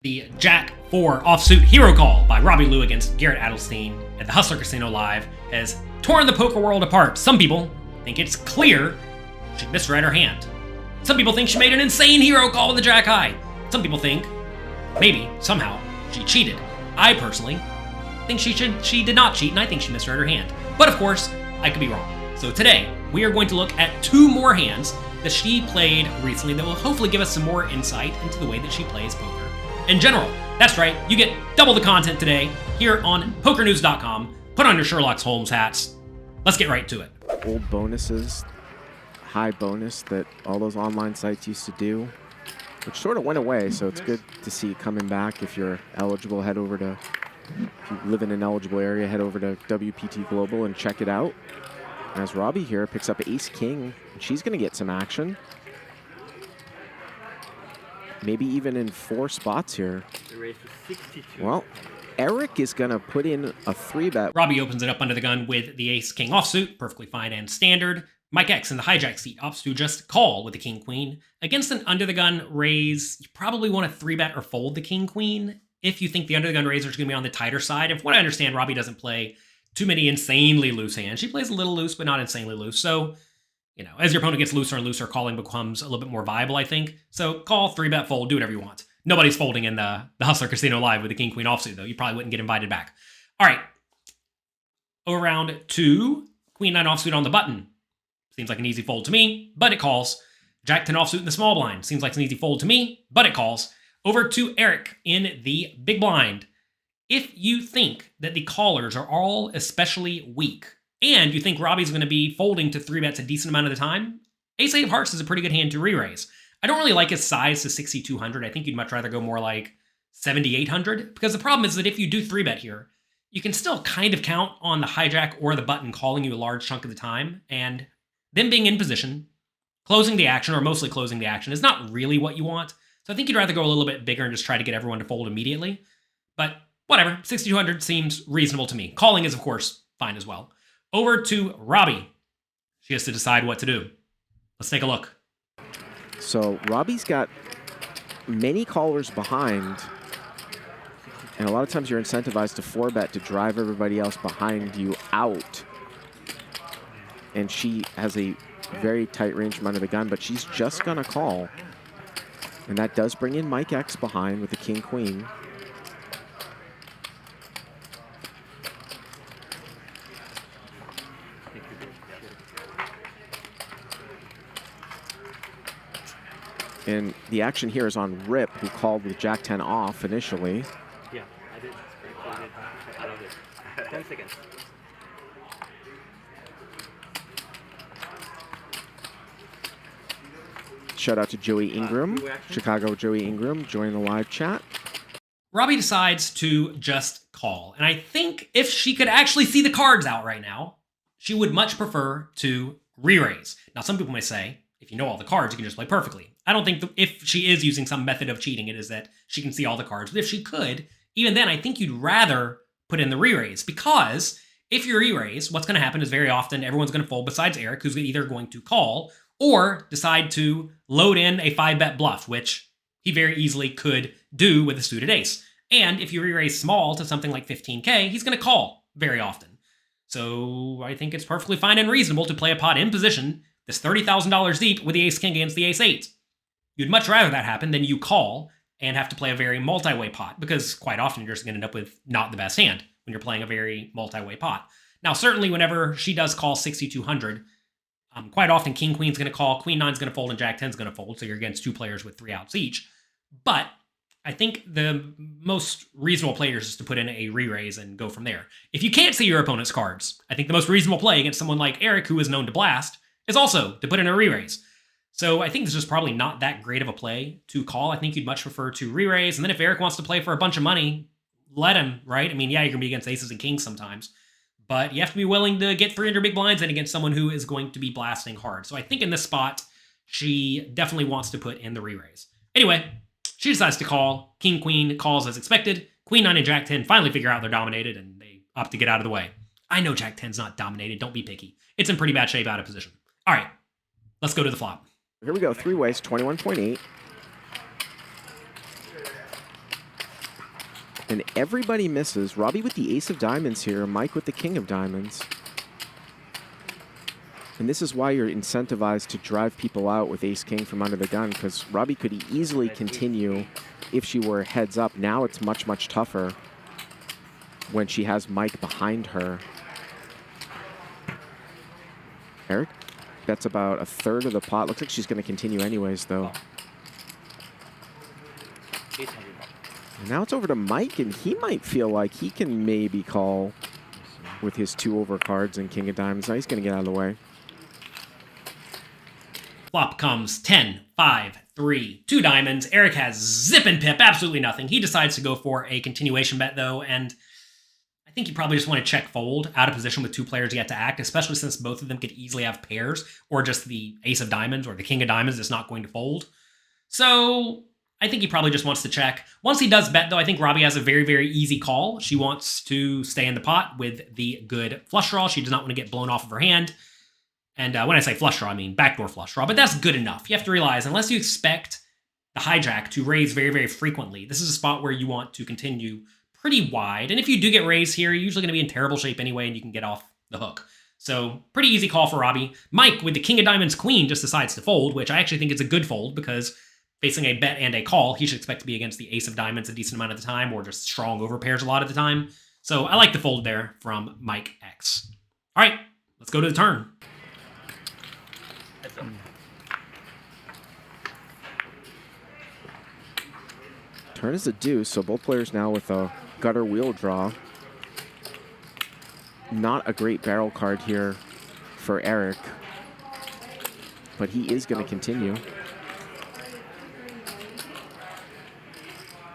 The Jack 4 offsuit hero call by Robbi Lou against Garrett Adelstein at the Hustler Casino Live has torn the poker world apart. Some people think it's clear she misread her hand. Some people think she made an insane hero call with the Jack high. Some people think maybe, somehow, she cheated. I personally think she did not cheat, and I think she misread her hand. But of course, I could be wrong. So today, we are going to look at two more hands that she played recently that will hopefully give us some more insight into the way that she plays poker in general. That's right, you get double the content today here on PokerNews.com. Put on your Sherlock Holmes hats. Let's get right to it. Old bonuses, high bonus that all those online sites used to do, which sort of went away, so it's good to see it coming back. If you're eligible, if you live in an eligible area, head over to WPT Global and check it out. As Robbi here picks up ace-king, she's going to get some action. Maybe even in 4 spots here. Well, Eric is going to put in a 3-bet. Robbi opens it up under the gun with the ace-king offsuit, perfectly fine and standard. Mike X in the hijack seat opts to just call with the king-queen. Against an under-the-gun raise, you probably want to 3-bet or fold the king-queen if you think the under-the-gun raiser is going to be on the tighter side. And from what I understand, Robbi doesn't play too many insanely loose hands. She plays a little loose, but not insanely loose. So, you know, as your opponent gets looser and looser, calling becomes a little bit more viable, I think. So call, 3-bet, fold, do whatever you want. Nobody's folding in the Hustler Casino Live with the king-queen offsuit, though. You probably wouldn't get invited back. All right. Over round 2, queen-9 offsuit on the button. Seems like an easy fold to me, but it calls. Jack-10 offsuit in the small blind. Seems like an easy fold to me, but it calls. Over to Eric in the big blind. If you think that the callers are all especially weak, and you think Robbi's going to be folding to 3-bets a decent amount of the time, Ace-8 of Hearts is a pretty good hand to re-raise. I don't really like his size to 6,200. I think you'd much rather go more like 7,800, because the problem is that if you do 3-bet here, you can still kind of count on the hijack or the button calling you a large chunk of the time, and them being in position, closing the action, or mostly closing the action, is not really what you want. So I think you'd rather go a little bit bigger and just try to get everyone to fold immediately. But whatever, 6,200 seems reasonable to me. Calling is, of course, fine as well. Over to Robbi. She has to decide what to do. Let's take a look. So Robbi's got many callers behind, and a lot of times you're incentivized to 4-bet to drive everybody else behind you out. And she has a very tight range from under the gun, but she's just gonna call. And that does bring in Mike X behind with the king-queen. And the action here is on Rip, who called with Jack-10 off initially. Yeah, I did. I love it. 10 seconds. Shout out to Joey Ingram, Chicago Joey Ingram, joining the live chat. Robbi decides to just call. And I think if she could actually see the cards out right now, she would much prefer to re-raise. Now, some people may say, if you know all the cards, you can just play perfectly. I don't think if she is using some method of cheating, it is that she can see all the cards. But if she could, even then, I think you'd rather put in the re-raise. Because if you re-raise, what's going to happen is very often everyone's going to fold besides Eric, who's either going to call or decide to load in a 5-bet bluff, which he very easily could do with a suited ace. And if you re-raise small to something like 15K, he's going to call very often. So I think it's perfectly fine and reasonable to play a pot in position, this $30,000 deep with the ace-king against the ace-8. You'd much rather that happen than you call and have to play a very multi-way pot, because quite often you're just going to end up with not the best hand when you're playing a very multi-way pot. Now, certainly whenever she does call 6,200, quite often king-queen's going to call, queen-9's going to fold, and jack-10's going to fold, so you're against 2 players with 3 outs each. But I think the most reasonable players is to put in a re-raise and go from there. If you can't see your opponent's cards, I think the most reasonable play against someone like Eric, who is known to blast, is also to put in a re-raise. So I think this is probably not that great of a play to call. I think you'd much prefer to re-raise, and then if Eric wants to play for a bunch of money, let him, right? I mean, yeah, you're going to be against aces and kings sometimes, but you have to be willing to get 300 big blinds in against someone who is going to be blasting hard. So I think in this spot, she definitely wants to put in the re-raise. Anyway, she decides to call. King-queen calls as expected. Queen-9 and Jack-10 finally figure out they're dominated, and they opt to get out of the way. I know Jack-10's not dominated. Don't be picky. It's in pretty bad shape out of position. All right, let's go to the flop. Here we go, 3 ways, 21.8. And everybody misses. Robbi with the ace of diamonds here, Mike with the king of diamonds. And this is why you're incentivized to drive people out with ace-king from under the gun, because Robbi could easily continue if she were heads up. Now it's much, much tougher when she has Mike behind her. Eric, that's about a third of the pot. Looks like she's going to continue anyways, though. 800. And now it's over to Mike, and he might feel like he can maybe call with his 2 over cards and king of diamonds. Now he's going to get out of the way. Flop comes 10, 5, 3, 2 diamonds. Eric has zip and pip, absolutely nothing. He decides to go for a continuation bet, though, and I think you probably just want to check fold out of position with 2 players yet to act, especially since both of them could easily have pairs, or just the ace of diamonds or the king of diamonds that's not going to fold. So I think he probably just wants to check. Once he does bet, though, I think Robbi has a very, very easy call. She wants to stay in the pot with the good flush draw. She does not want to get blown off of her hand. And when I say flush draw, I mean backdoor flush draw, but that's good enough. You have to realize, unless you expect the hijack to raise very, very frequently, this is a spot where you want to continue pretty wide. And if you do get raised here, you're usually going to be in terrible shape anyway, and you can get off the hook. So pretty easy call for Robbi. Mike, with the king of diamonds queen, just decides to fold, which I actually think is a good fold, because facing a bet and a call, he should expect to be against the ace of diamonds a decent amount of the time, or just strong overpairs a lot of the time. So I like the fold there from Mike X. All right, let's go to the turn. Turn is a deuce, so both players now with a gutter wheel draw. Not a great barrel card here for Eric, but he is going to continue.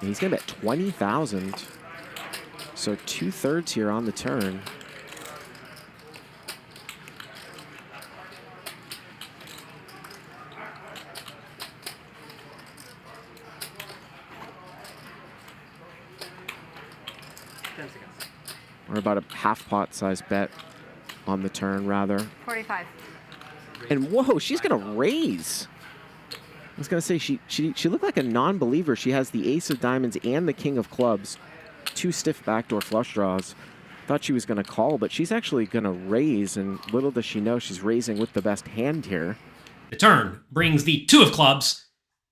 And he's going to bet 20,000, so 2/3 here on the turn. Or about a half pot size bet on the turn, rather. 45. And whoa, she's gonna raise. I was gonna say she looked like a non-believer. She has the ace of diamonds and the king of clubs, 2 stiff backdoor flush draws. Thought she was gonna call, but she's actually gonna raise, and little does she know she's raising with the best hand here. The turn brings the 2 of clubs.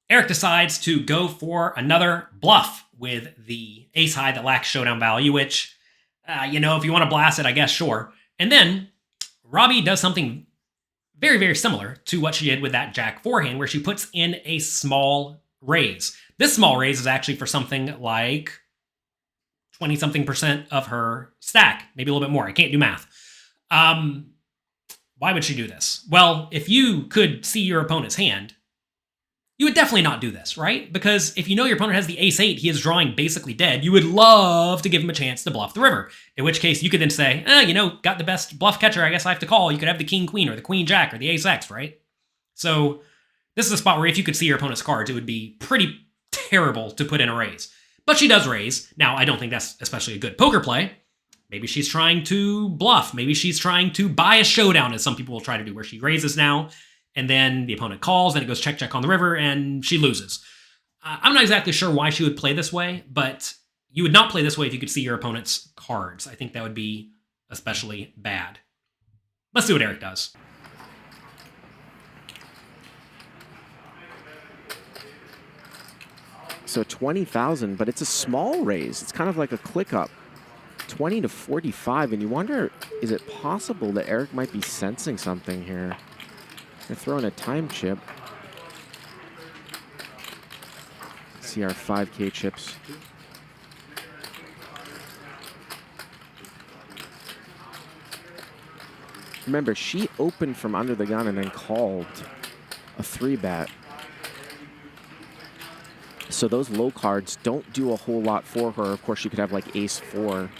Eric decides to go for another bluff with the ace high that lacks showdown value, which, you know, if you want to blast it, I guess, sure. And then Robbi does something very, very similar to what she did with that Jack forehand, where she puts in a small raise. This small raise is actually for something like 20-something% of her stack, maybe a little bit more. I can't do math. Why would she do this? Well, if you could see your opponent's hand, you would definitely not do this, right? Because if you know your opponent has the ace-8, he is drawing basically dead, you would love to give him a chance to bluff the river. In which case, you could then say, you know, got the best bluff catcher, I guess I have to call. You could have the king-queen or the queen-jack or the ace-x, right? So this is a spot where if you could see your opponent's cards, it would be pretty terrible to put in a raise. But she does raise. Now, I don't think that's especially a good poker play. Maybe she's trying to bluff. Maybe she's trying to buy a showdown, as some people will try to do, where she raises now, and then the opponent calls, then it goes check, check on the river, and she loses. I'm not exactly sure why she would play this way, but you would not play this way if you could see your opponent's cards. I think that would be especially bad. Let's see what Eric does. So 20,000, but it's a small raise. It's kind of like a click up. 20 to 45, and you wonder, is it possible that Eric might be sensing something here? They're throwing a time chip. See our 5K chips. Remember, she opened from under the gun and then called a 3-bet. So those low cards don't do a whole lot for her. Of course, she could have like ace-4.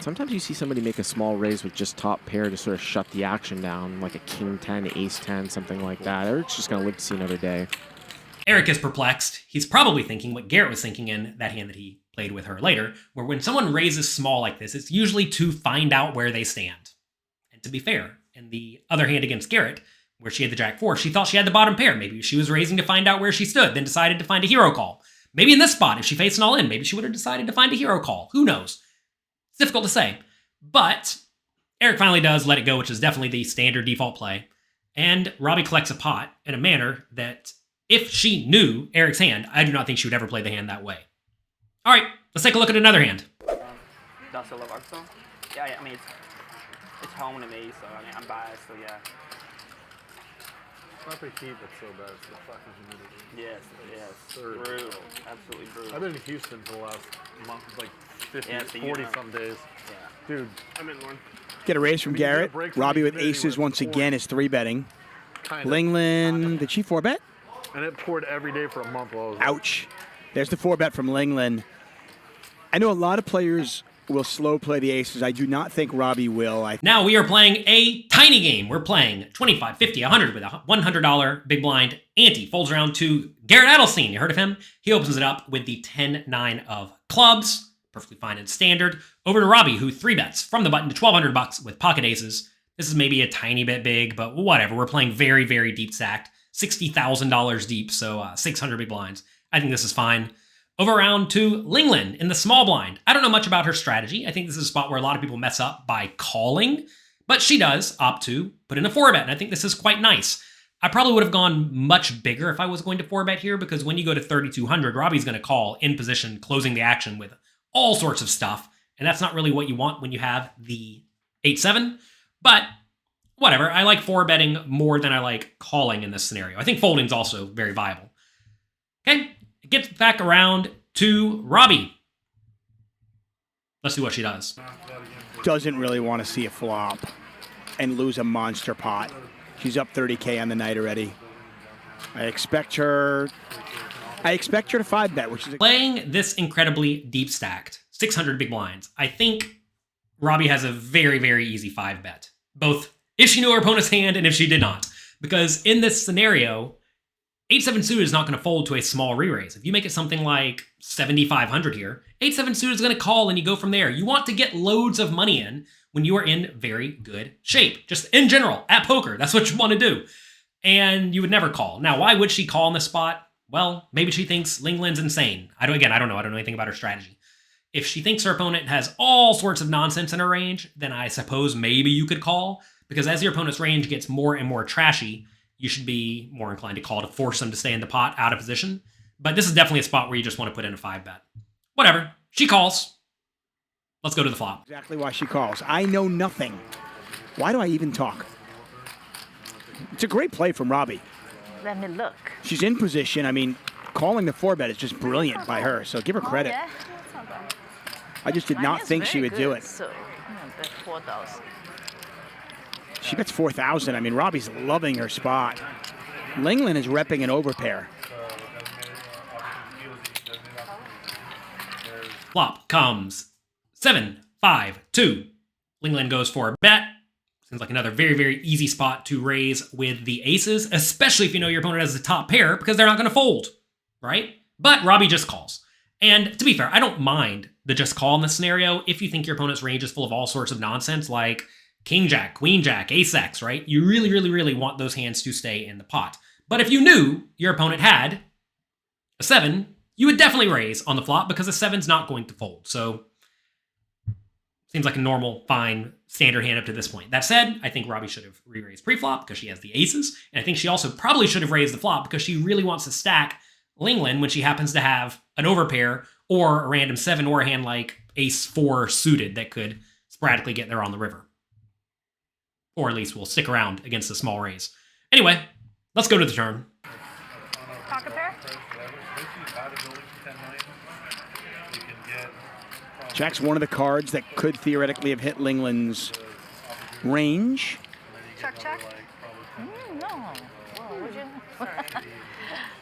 Sometimes you see somebody make a small raise with just top pair to sort of shut the action down, like a king-10, ace-10, something like that. Eric's just going to live to see another day. Eric is perplexed. He's probably thinking what Garrett was thinking in that hand that he played with her later, where when someone raises small like this, it's usually to find out where they stand. And to be fair, in the other hand against Garrett, where she had the jack 4, she thought she had the bottom pair. Maybe she was raising to find out where she stood, then decided to find a hero call. Maybe in this spot, if she faced an all-in, maybe she would have decided to find a hero call. Who knows? It's difficult to say. But Eric finally does let it go, which is definitely the standard default play. And Robbi collects a pot in a manner that, if she knew Eric's hand, I do not think she would ever play the hand that way. All right, let's take a look at another hand. Does you love Persson? Yeah, I mean, it's home to me, so I mean, I'm biased, so yeah. It's not the heat that's so bad, it's the fucking humidity. Yes, brutal, absolutely brutal. I've been in Houston for the last month, like 50, Yeah, so 40 you know. some days. Yeah. Dude, I'm in one. Get a raise from I mean, you get a Garrett. break from Robbi the with humidity aces when once it's again is 3-betting. kind of. Ling Ling, did she 4-bet? And it poured every day for a month while I was Ouch. There's the 4-bet from Ling Ling. I know a lot of players will slow play the aces. I do not think Robbi will. Now we are playing a tiny game. We're playing 25, 50, 100 with a $100 big blind ante. Folds around to Garrett Adelstein. You heard of him? He opens it up with the 10-9 of clubs. Perfectly fine and standard. Over to Robbi, who 3-bets from the button to $1,200 with pocket aces. This is maybe a tiny bit big, but whatever. We're playing very, very deep stacked. $60,000 deep, so 600 big blinds. I think this is fine. Over around to Ling Ling in the small blind. I don't know much about her strategy. I think this is a spot where a lot of people mess up by calling, but she does opt to put in a 4-bet, and I think this is quite nice. I probably would have gone much bigger if I was going to 4-bet here, because when you go to 3,200, Robbi's going to call in position, closing the action with all sorts of stuff, and that's not really what you want when you have the 8-7, but whatever. I like 4-betting more than I like calling in this scenario. I think folding's also very viable. Okay. It gets back around to Robbi. Let's see what she does. Doesn't really want to see a flop and lose a monster pot. She's up 30K on the night already. I expect her to 5-bet, which is Playing this incredibly deep stacked, 600 big blinds, I think Robbi has a very, very easy 5-bet. Both if she knew her opponent's hand and if she did not. Because in this scenario, 8-7 suited is not going to fold to a small re-raise. If you make it something like 7,500 here, 8-7 suited is going to call and you go from there. You want to get loads of money in when you are in very good shape. Just in general, at poker, that's what you want to do. And you would never call. Now, why would she call in this spot? Well, maybe she thinks Ling Ling's insane. I don't know. I don't know anything about her strategy. If she thinks her opponent has all sorts of nonsense in her range, then I suppose maybe you could call. Because as your opponent's range gets more and more trashy, you should be more inclined to call to force them to stay in the pot out of position. But this is definitely a spot where you just want to put in a 5-bet. Whatever. She calls. Let's go to the flop. exactly why she calls. I know nothing. Why do I even talk? It's a great play from Robbi. Let me look. She's in position. I mean, calling the 4-bet is just brilliant by her, so give her credit. Oh, yeah? That's not bad. I just did Mine not is think she very would do good, it. So, bet 4,000. She bets 4,000. I mean, Robbie's loving her spot. Ling Ling is repping an overpair. Flop comes 7, 5, 2. Ling Ling goes for a bet. Seems like another very, very easy spot to raise with the aces, especially if you know your opponent has the top pair, because they're not going to fold, right? But Robbi just calls. And to be fair, I don't mind the just call in this scenario if you think your opponent's range is full of all sorts of nonsense like King Jack, Queen Jack, Ace X, right? You really, really, really want those hands to stay in the pot. But if you knew your opponent had a 7, you would definitely raise on the flop because a 7's not going to fold. So seems like a normal, fine, standard hand up to this point. That said, I think Robbi should have re-raised pre-flop because she has the aces. And I think she also probably should have raised the flop because she really wants to stack Ling Ling when she happens to have an overpair or a random 7 or a hand like Ace 4 suited that could sporadically get there on the river. Or at least will stick around against a small raise. Anyway, let's go to the turn. Pocket pair? Jack's one of the cards that could theoretically have hit Ling Ling's range. Check. No. Whoa, would you?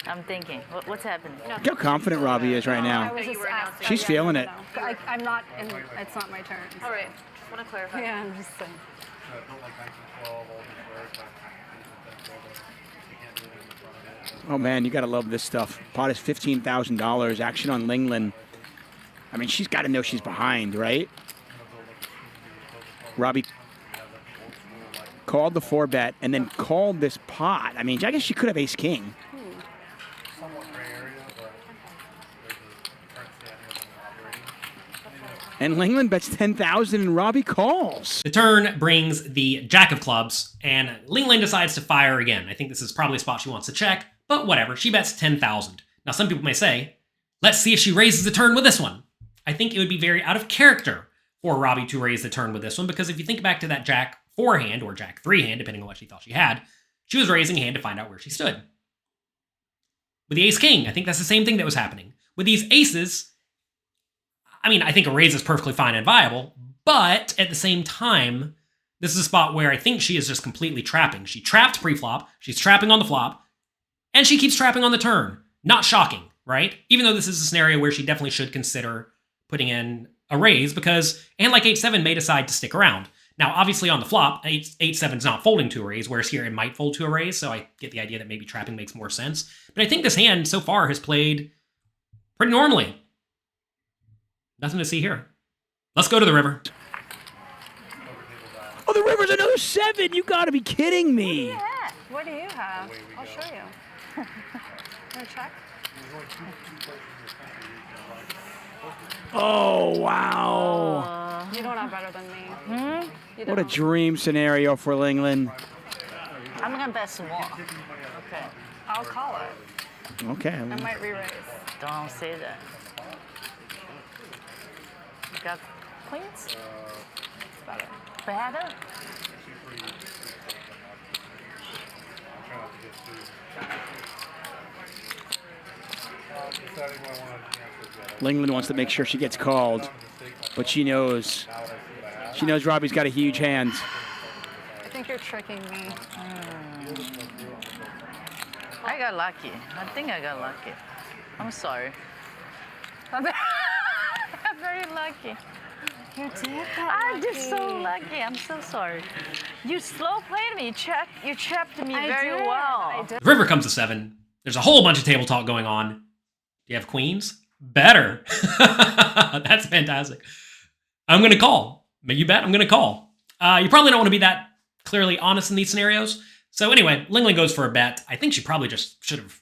I'm thinking. What's happening? Look how confident Robbi is right now. She's feeling it. I'm not, it's not my turn. All right. Just want to clarify. Yeah, I'm just saying. Oh man, you gotta love this stuff. Pot is $15,000. Action on Ling Ling. I mean, she's got to know she's behind, right? Robbi called the 4-bet, and then called this pot. I mean, I guess she could have ace-king. And Ling Ling bets 10,000 and Robbi calls. The turn brings the jack of clubs, and Ling Ling decides to fire again. I think this is probably a spot she wants to check, but whatever. She bets 10,000. Now, some people may say, let's see if she raises the turn with this one. I think it would be very out of character for Robbi to raise the turn with this one, because if you think back to that jack 4 hand, or jack 3 hand, depending on what she thought she had, she was raising a hand to find out where she stood. With the ace-king, I think that's the same thing that was happening. With these aces, I mean, I think a raise is perfectly fine and viable, but at the same time, this is a spot where I think she is just completely trapping. She trapped pre-flop, she's trapping on the flop, and she keeps trapping on the turn. Not shocking, right? Even though this is a scenario where she definitely should consider putting in a raise, because a hand like 8-7 may decide to stick around. Now, obviously on the flop, 8-7 is not folding to a raise, whereas here it might fold to a raise, so I get the idea that maybe trapping makes more sense. But I think this hand so far has played pretty normally. Nothing to see here. Let's go to the river. Oh, the river's another 7. You gotta be kidding me. Yeah. What do you have? I'll show you. Want to check? Oh, wow. You don't have better than me. You What a don't. dream scenario for Ling Ling. I'm gonna bet small. Okay. I'll call it. Okay. I might re-raise. Don't say that. You got queens? It's better. Better? Ling Ling wants to make sure she gets called, but she knows Robbi's got a huge hand. I think you're tricking me. I got lucky. I think I got lucky. I'm sorry. I'm very lucky. You did I'm just so lucky. I'm so sorry. You slow played me. You trapped me very well. I did. The river comes to 7. There's a whole bunch of table talk going on. Do you have queens? Better. That's fantastic. I'm going to call. You bet I'm going to call. You probably don't want to be that clearly honest in these scenarios. So anyway, Ling Ling goes for a bet. I think she probably just should have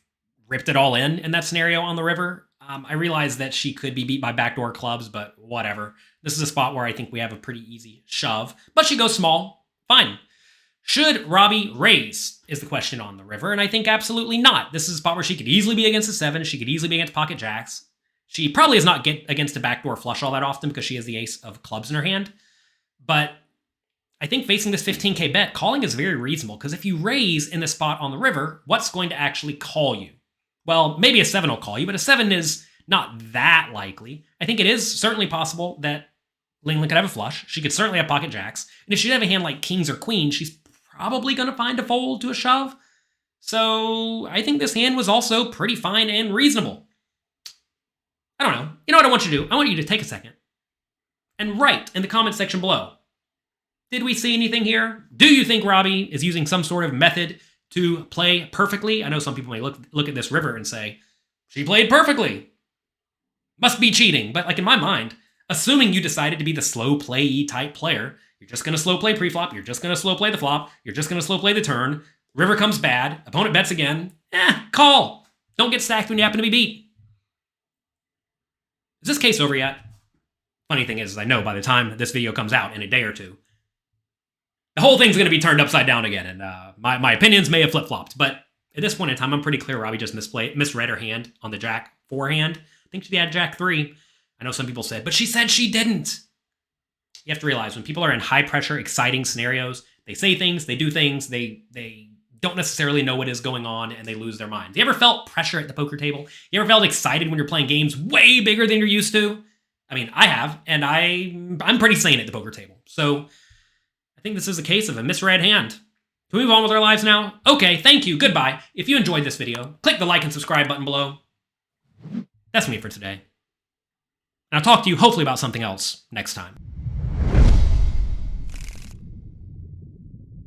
ripped it all in that scenario on the river. I realize that she could be beat by backdoor clubs, but whatever. This is a spot where I think we have a pretty easy shove. But she goes small. Fine. Should Robbi raise is the question on the river, and I think absolutely not. This is a spot where she could easily be against a 7. She could easily be against pocket jacks. She probably is not get against a backdoor flush all that often because she has the ace of clubs in her hand. But I think facing this 15K bet, calling is very reasonable, because if you raise in the spot on the river, what's going to actually call you? Well, maybe a 7 will call you, but a 7 is not that likely. I think it is certainly possible that Ling Ling could have a flush. She could certainly have pocket jacks. And if she have a hand like kings or queens, she's probably going to find a fold to a shove. So I think this hand was also pretty fine and reasonable. I don't know. You know what I want you to do? I want you to take a second and write in the comment section below. Did we see anything here? Do you think Robbi is using some sort of method to play perfectly? I know some people may look at this river and say, she played perfectly. Must be cheating. But like in my mind, assuming you decided to be the slow play type player, you're just going to slow play pre-flop, you're just going to slow play the flop, you're just going to slow play the turn, river comes bad, opponent bets again, call. Don't get stacked when you happen to be beat. Is this case over yet? Funny thing is I know by the time this video comes out in a day or two, the whole thing's going to be turned upside down again, and my opinions may have flip-flopped, but at this point in time, I'm pretty clear Robbi just misread her hand on the jack 4 hand. I think she had jack 3. I know some people said, but she said she didn't. You have to realize when people are in high-pressure, exciting scenarios, they say things, they do things, they don't necessarily know what is going on, and they lose their minds. You ever felt pressure at the poker table? You ever felt excited when you're playing games way bigger than you're used to? I mean, I have, and I'm pretty sane at the poker table. So I think this is a case of a misread hand. Can we move on with our lives now? Okay, thank you, goodbye. If you enjoyed this video, click the like and subscribe button below. That's me for today. And I'll talk to you hopefully about something else next time.